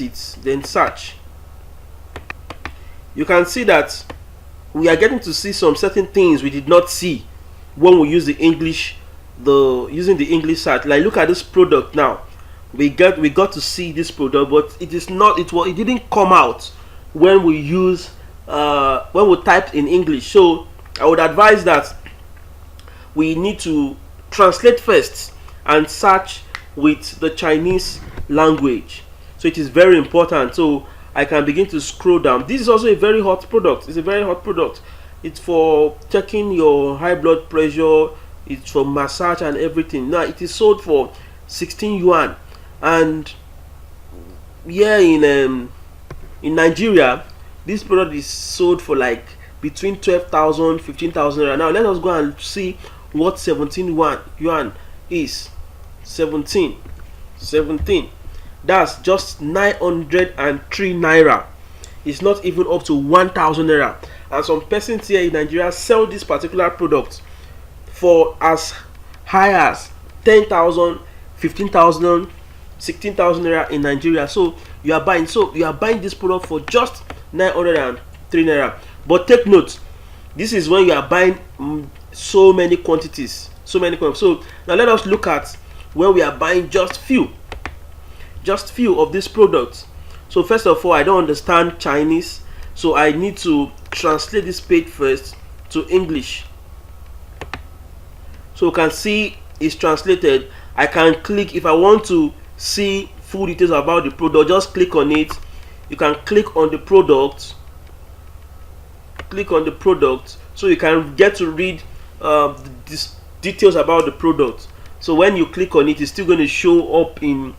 it, then search, you can see that we are getting to see some certain things we did not see when we use the English, using the English search. Like, look at this product now. We got to see this product, but it didn't come out when we when we typed in English. So I would advise that we need to translate first and search with the Chinese language. So it is very important. So I can begin to scroll down. This is also a very hot product. It's a very hot product. It's for checking your high blood pressure. It's for massage and everything. Now it is sold for 16 yuan, and here in Nigeria, this product is sold for like between 12,000, 15,000 naira. Now let us go and see what 17 yuan is. 17. That's just 903 naira. It's not even up to 1,000 naira. And some persons here in Nigeria sell this particular product for as high as 10,000, 15,000, 16,000 naira in Nigeria. So you are buying this product for just 903 naira. But take note, this is when you are buying so many quantities. So now let us look at when we are buying just few of these products. So first of all, I don't understand Chinese, so I need to translate this page first to English. So you can see it's translated. I can click if I want to see full details about the product. Just click on it. You can click on the product. So you can get to read these details about the product. So when you click on it, it's still going to show up in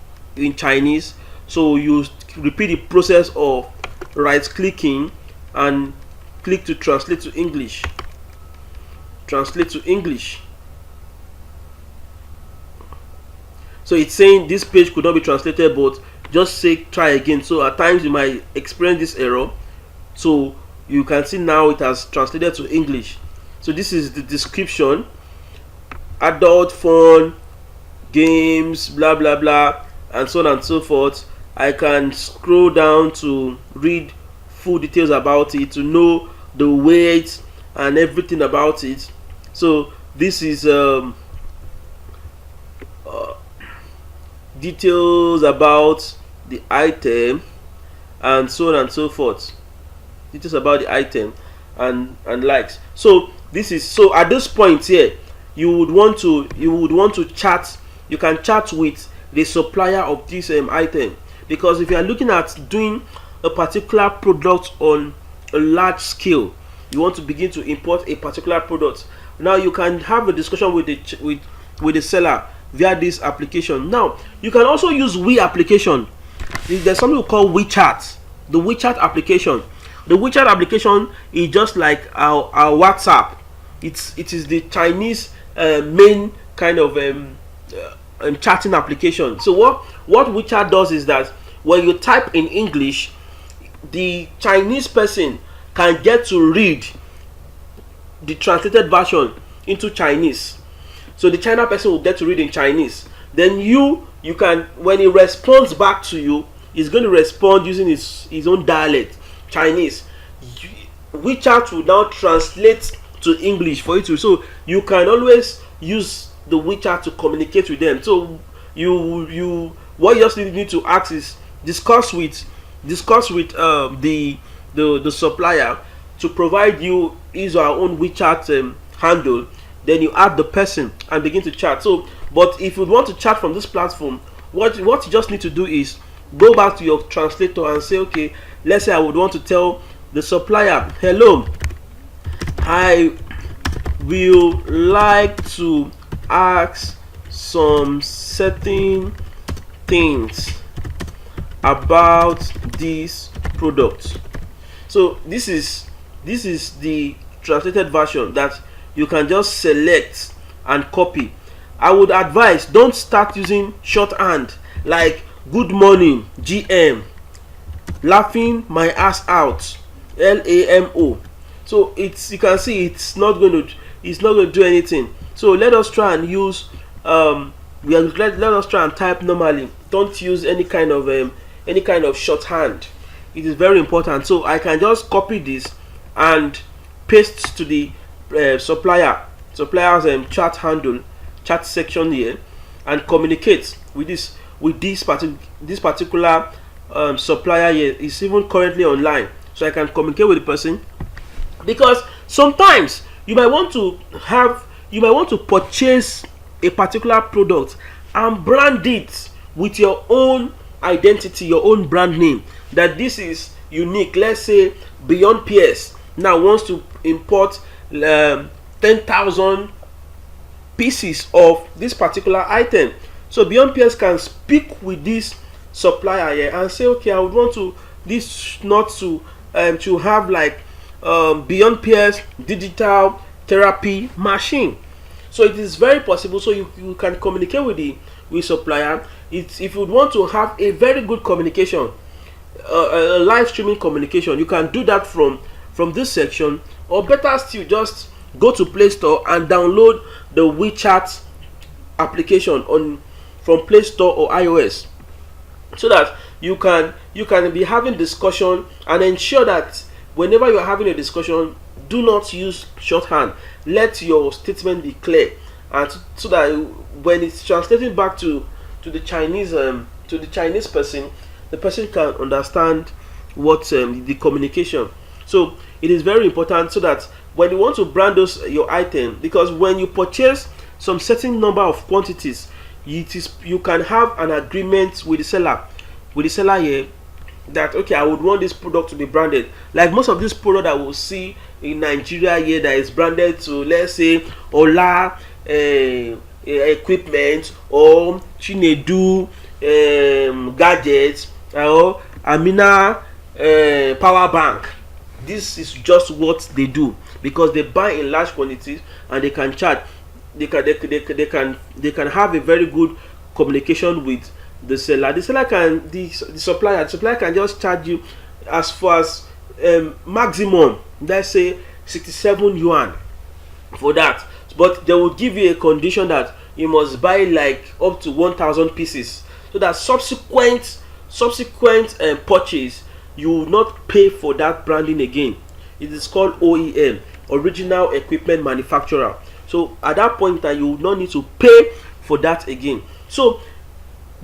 Chinese. So you repeat the process of right clicking and click to translate to English. So it's saying this page could not be translated, but just say try again. So at times you might experience this error. So you can see now it has translated to English. So this is the description: adult, fun, games, blah blah blah, and so on and so forth. I can scroll down to read full details about it, to know the weight and everything about it. So this is details about the item and so on and so forth. Details about the item and likes. So this is, so at this point here, you would want to chat. You can chat with the supplier of this item, because if you are looking at doing a particular product on a large scale, you want to begin to import a particular product. Now you can have a discussion with the seller via this application. Now you can also use application. There's something we call WeChat. The WeChat application. The WeChat application is just like our WhatsApp. It is the Chinese main kind of chatting application. So what WeChat does is that when you type in English, the Chinese person can get to read the translated version into Chinese. So the China person will get to read in Chinese. Then you can, when he responds back to you, he's going to respond using his own dialect, Chinese. WeChat will now translate to English for you to, so you can always use the WeChat to communicate with them. So what you just need to ask is discuss with the supplier to provide you his or her own WeChat handle. Then you add the person and begin to chat. So, but if you want to chat from this platform, what you just need to do is go back to your translator and say, okay, let's say I would want to tell the supplier, hello, I will like to ask some certain things about this product. So this is the translated version that you can just select and copy. I would advise, don't start using shorthand like good morning GM, laughing my ass out LAMO. So you can see it's not going to do anything. So let us try and use let us try and type normally. Don't use any kind of any kind of shorthand. It is very important. So I can just copy this and paste to the supplier's chat section here, and communicate with this particular supplier here. Is even currently online, so I can communicate with the person. Because sometimes you might want to purchase a particular product and brand it with your own identity, your own brand name, that this is unique. Let's say Beyond PS now wants to import 10,000 pieces of this particular item. So Beyond PS can speak with this supplier here and say, okay, I would want to this not to have like Beyond PS digital therapy machine. So it is very possible. So you can communicate with supplier. If you would want to have a very good communication, a live streaming communication, you can do that from this section, or better still, just go to Play Store and download the WeChat application from Play Store or iOS, so that you can be having discussion, and ensure that whenever you are having a discussion, do not use shorthand. Let your statement be clear, and so that when it's translated back to the Chinese person, the person can understand what the communication. So it is very important, so that when you want to brand your item, because when you purchase some certain number of quantities, you can have an agreement with the seller here, that okay, I would want this product to be branded. Like most of this product I will see in Nigeria here that is branded to, let's say, Ola equipment, or Chinedu gadgets, or Amina power bank. This is just what they do, because they buy in large quantities and they can charge. They can have a very good communication with the seller. The seller can the supplier can just charge you as far as maximum, let's say 67 yuan for that. But they will give you a condition that you must buy like up to 1,000 pieces, so that subsequent purchase, you will not pay for that branding again. It is called OEM, original equipment manufacturer. So at that point that you will not need to pay for that again. So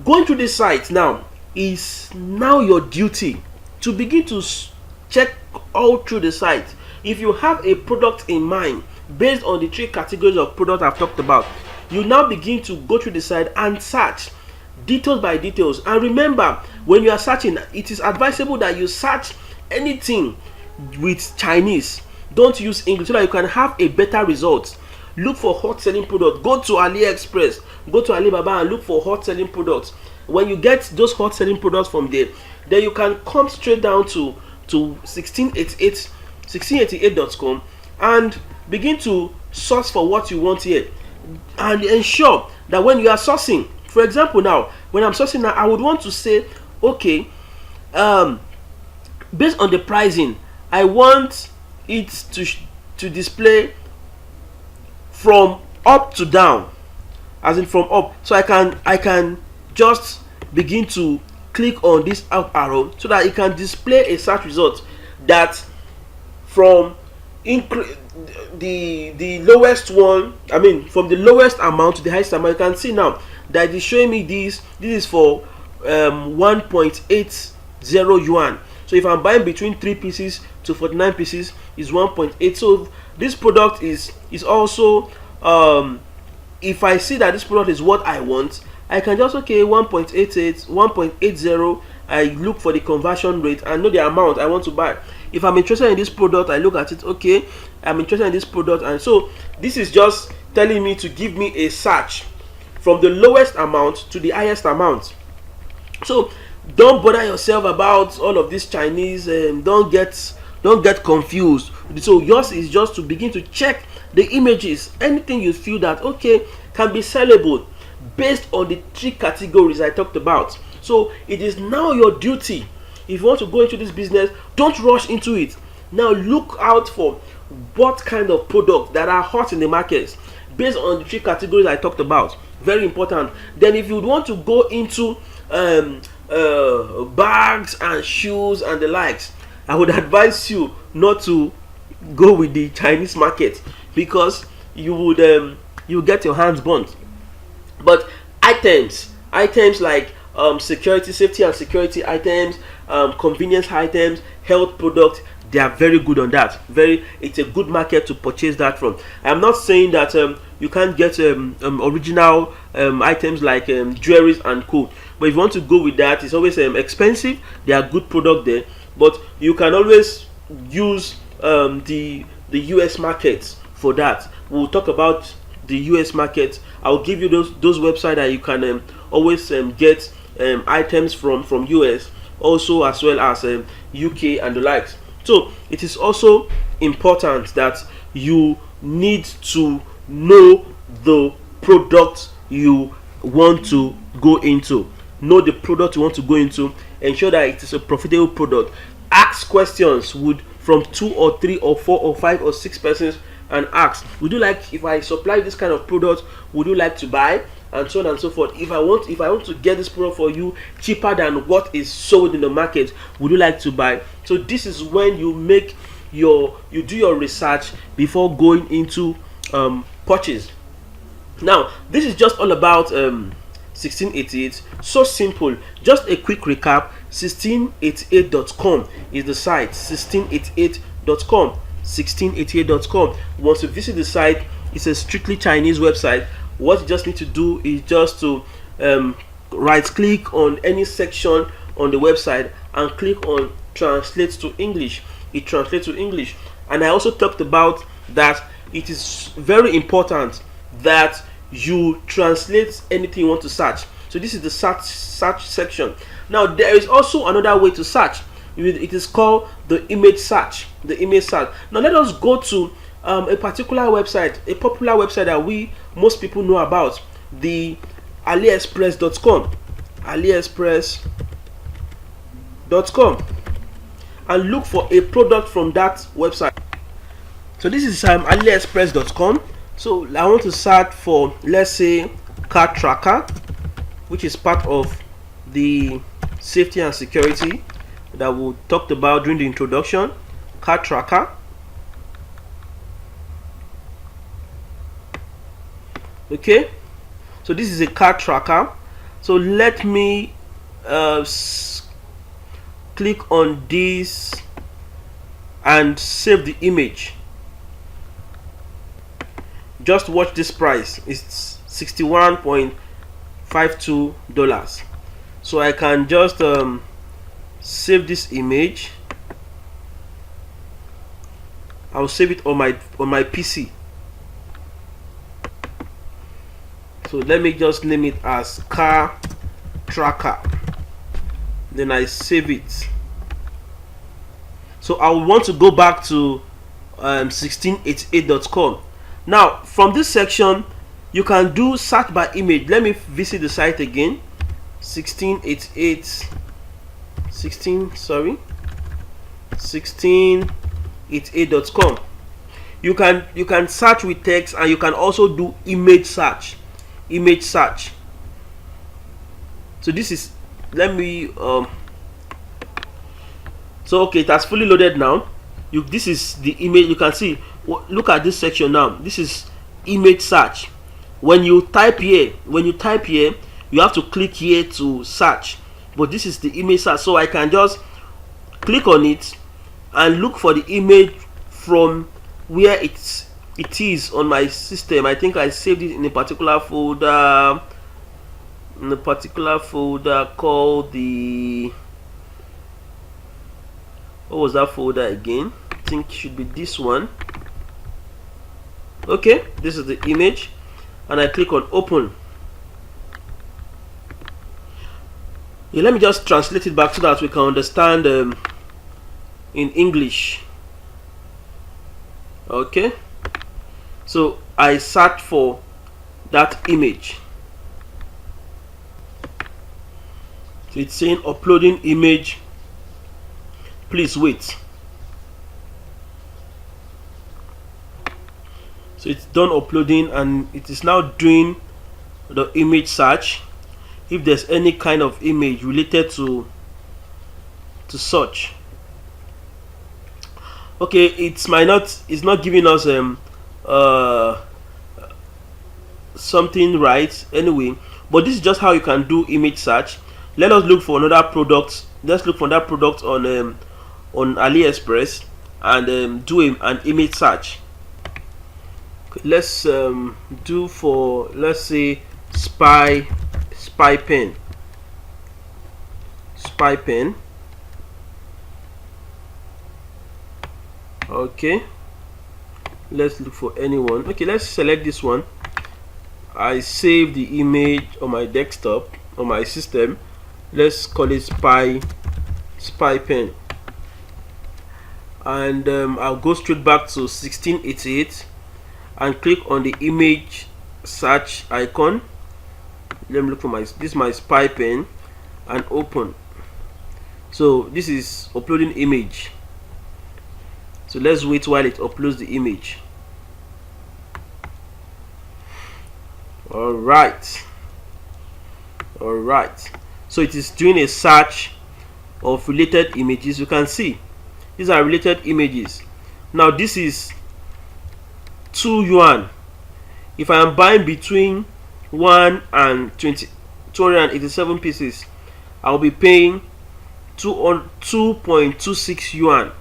going through this site now is now your duty to begin to check all through the site. If you have a product in mind based on the 3 categories of product I've talked about, you now begin to go through the site and search details by details. And remember, when you are searching, it is advisable that you search anything with Chinese. Don't use English, so that you can have a better result. Look for hot selling products. Go to AliExpress, go to Alibaba and look for hot selling products. When you get those hot selling products from there, then you can come straight down to 1688.com and begin to source for what you want here, and ensure that when you are sourcing, for example, now when I'm sourcing now, I would want to say, okay, based on the pricing, I want it to display from up to down, as in from up. So I can just begin to click on this up arrow, so that it can display a search result that from the lowest one, I mean from the lowest amount to the highest amount. You can see now that it is showing me this is for 1.80 yuan. So if I'm buying between 3 pieces to 49 pieces, is 1.8. So this product is also if I see that this product is what I want, I can just 1.88, 1.80. I look for the conversion rate and know the amount I want to buy. If I'm interested in this product, I look at it, okay, I'm interested in this product, and so this is just telling me to give me a search from the lowest amount to the highest amount. So don't bother yourself about all of this Chinese, don't get confused. So yours is just to begin to check the images, anything you feel that okay can be sellable based on the 3 categories I talked about. So it is now your duty. If you want to go into this business, don't rush into it. Now look out for what kind of products that are hot in the market based on the 3 categories I talked about. Very important. Then if you want to go into bags and shoes and the likes, I would advise you not to go with the Chinese market, because you get your hands burnt. But items like security, safety and security items, convenience items, health products, they are very good on that. It's a good market to purchase that from. I'm not saying that you can't get original items like jewelries and co, but if you want to go with that, it's always expensive. They are good product there, but you can always use the US market for that. We'll talk about the US market. I'll give you those websites that you can always get items from US, also as well as UK and the likes. So it is also important that you need to know the product you want to go into. Know the product you want to go into. Ensure that it is a profitable product. Ask questions from 2 or 3 or 4 or 5 or 6 persons, and ask, would you like, if I supply this kind of product, would you like to buy, and so on and so forth. If I want to get this product for you cheaper than what is sold in the market, would you like to buy? So this is when you do your research before going into purchase. Now this is just all about 1688. So simple. Just a quick recap. 1688.com is the site. 1688.com. 1688.com. Once you visit the site, it's a strictly Chinese website. What you just need to do is just to right click on any section on the website and click on translate to English. It translates to English. And I also talked about that it is very important that you translate anything you want to search. So this is the search section. Now there is also another way to search. It is called the image search. The image search. Now let us go to a particular website, a popular website that most people know about, the aliexpress.com. aliexpress.com, and look for a product from that website. So this is aliexpress.com. So I want to search for, let's say, car tracker, which is part of the safety and security that we talked about during the introduction. Car tracker. Okay, so this is a car tracker. So let me click on this and save the image. Just watch this price. It's $61.52. So I can just save this image. I'll save it on my PC. So let me just name it as car tracker. Then I save it. So I will want to go back to 1688.com. Now from this section you can do search by image. Let me visit the site again. 1688.com. You can search with text, and you can also do image search. So this is, let me so okay, it has fully loaded now. This is the image. You can see, look at this section now. This is image search. When you type here, you have to click here to search, but this is the image search. So I can just click on it and look for the image from where it is on my system. I think I saved it in a particular folder, called the, what was that folder again? I think it should be this one. Okay, this is the image, and I click on open. Yeah, let me just translate it back so that we can understand in English. Okay, so I search for that image. So it's saying uploading image, please wait. So it's done uploading, and it is now doing the image search. if there's any kind of image related to such. Okay, it's not giving us uh something right anyway, but this is just how you can do image search. Let us look for another product. Let's look for that product on AliExpress and do an image search. Okay, let's do for, let's say, spy pen. Okay, let's look for anyone. Okay, let's select this one. I save the image on my desktop, on my system. Let's call it spy pen, and I'll go straight back to 1688 and click on the image search icon. Let me look for this is my spy pen, and open. So this is uploading image, so let's wait while it uploads the image. Alright, so it is doing a search of related images. You can see these are related images. Now this is 2 yuan. If I am buying between 1 and 287 pieces, I'll be paying 2.26 yuan,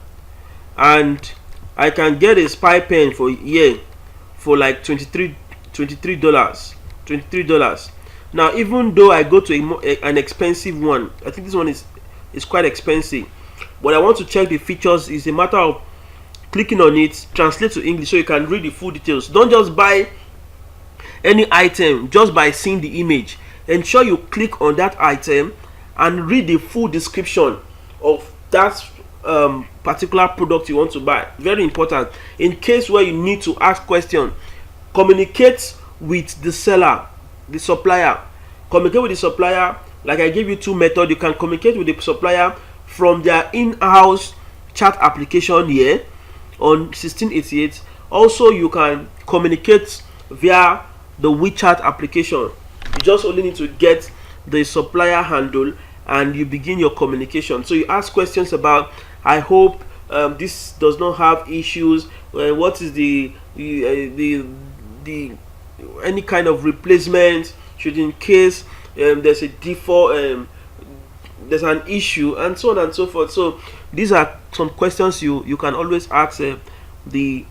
and I can get a spy pen for here for like $23. Now, even though I go to an expensive one, I think this one is quite expensive, but I want to check the features. It's a matter of clicking on it, translate to English so you can read the full details. Don't just buy any item just by seeing the image. Ensure you click on that item and read the full description of that particular product you want to buy. Very important. In case where you need to ask questions, communicate with the seller, the supplier. Communicate with the supplier. Like I gave you 2 methods. You can communicate with the supplier from their in-house chat application here on 1688. Also, you can communicate via the WeChat application. You just only need to get the supplier handle and you begin your communication. So you ask questions about, I hope this does not have issues. What is the any kind of replacement should, in case there's a default, there's an issue, and so on and so forth. So these are some questions you can always ask the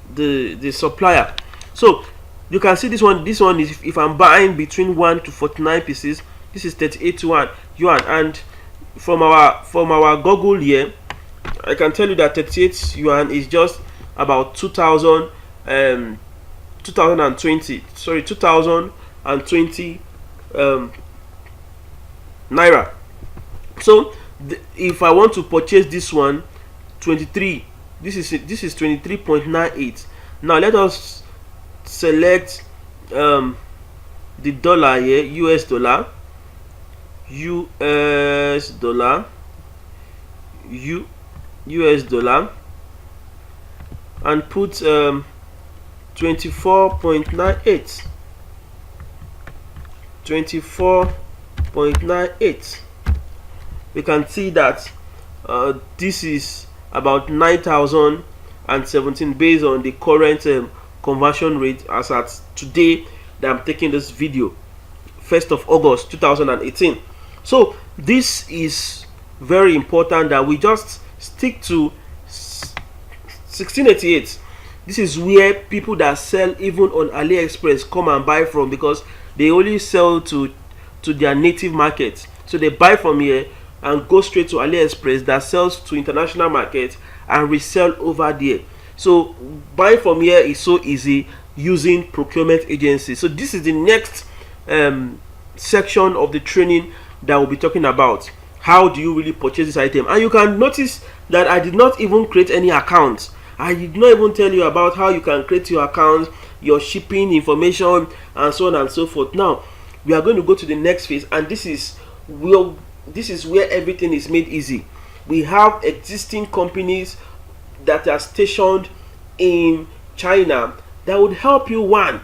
supplier. So you can see this one is, if I'm buying between 1 to 49 pieces, this is 38 yuan, and from our Google here, I can tell you that 38 yuan is just about 2020 naira. So if I want to purchase this one, 23, this is 23.98. Now let us select the dollar here, US dollar, and put 24.98. We can see that this is about 9,017 based on the current conversion rate as at today that I'm taking this video, 1st of August 2018. So this is very important that we just stick to 1688. This is where people that sell even on AliExpress come and buy from, because they only sell to their native market. So they buy from here and go straight to AliExpress that sells to international market and resell over there. So buying from here is so easy using procurement agencies. So this is the next section of the training that we'll be talking about. How do you really purchase this item? And you can notice that I did not even create any account. I did not even tell you about how you can create your account, your shipping information, and so on and so forth. Now we are going to go to the next phase, and this is where everything is made easy. We have existing companies that are stationed in China that would help you, one,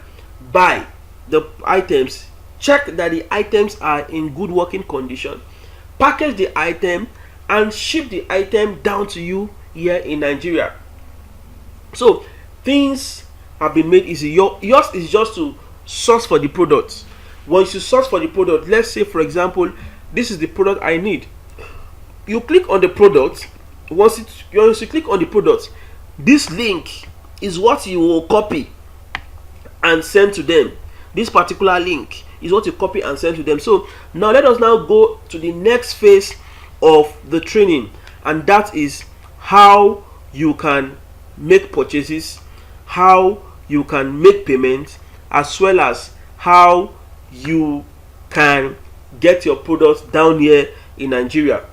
buy the items check that the items are in good working condition, package the item, and ship the item down to you here in Nigeria. So things have been made easy. Yours is just to source for the product. Once you source for the product, let's say for example, this is the product I need. You click on the product. Once you click on the product, this link is what you will copy and send to them. This particular link is what you copy and send to them. So now let us now go to the next phase of the training, and that is how you can make purchases, how you can make payments, as well as how you can get your products down here in Nigeria.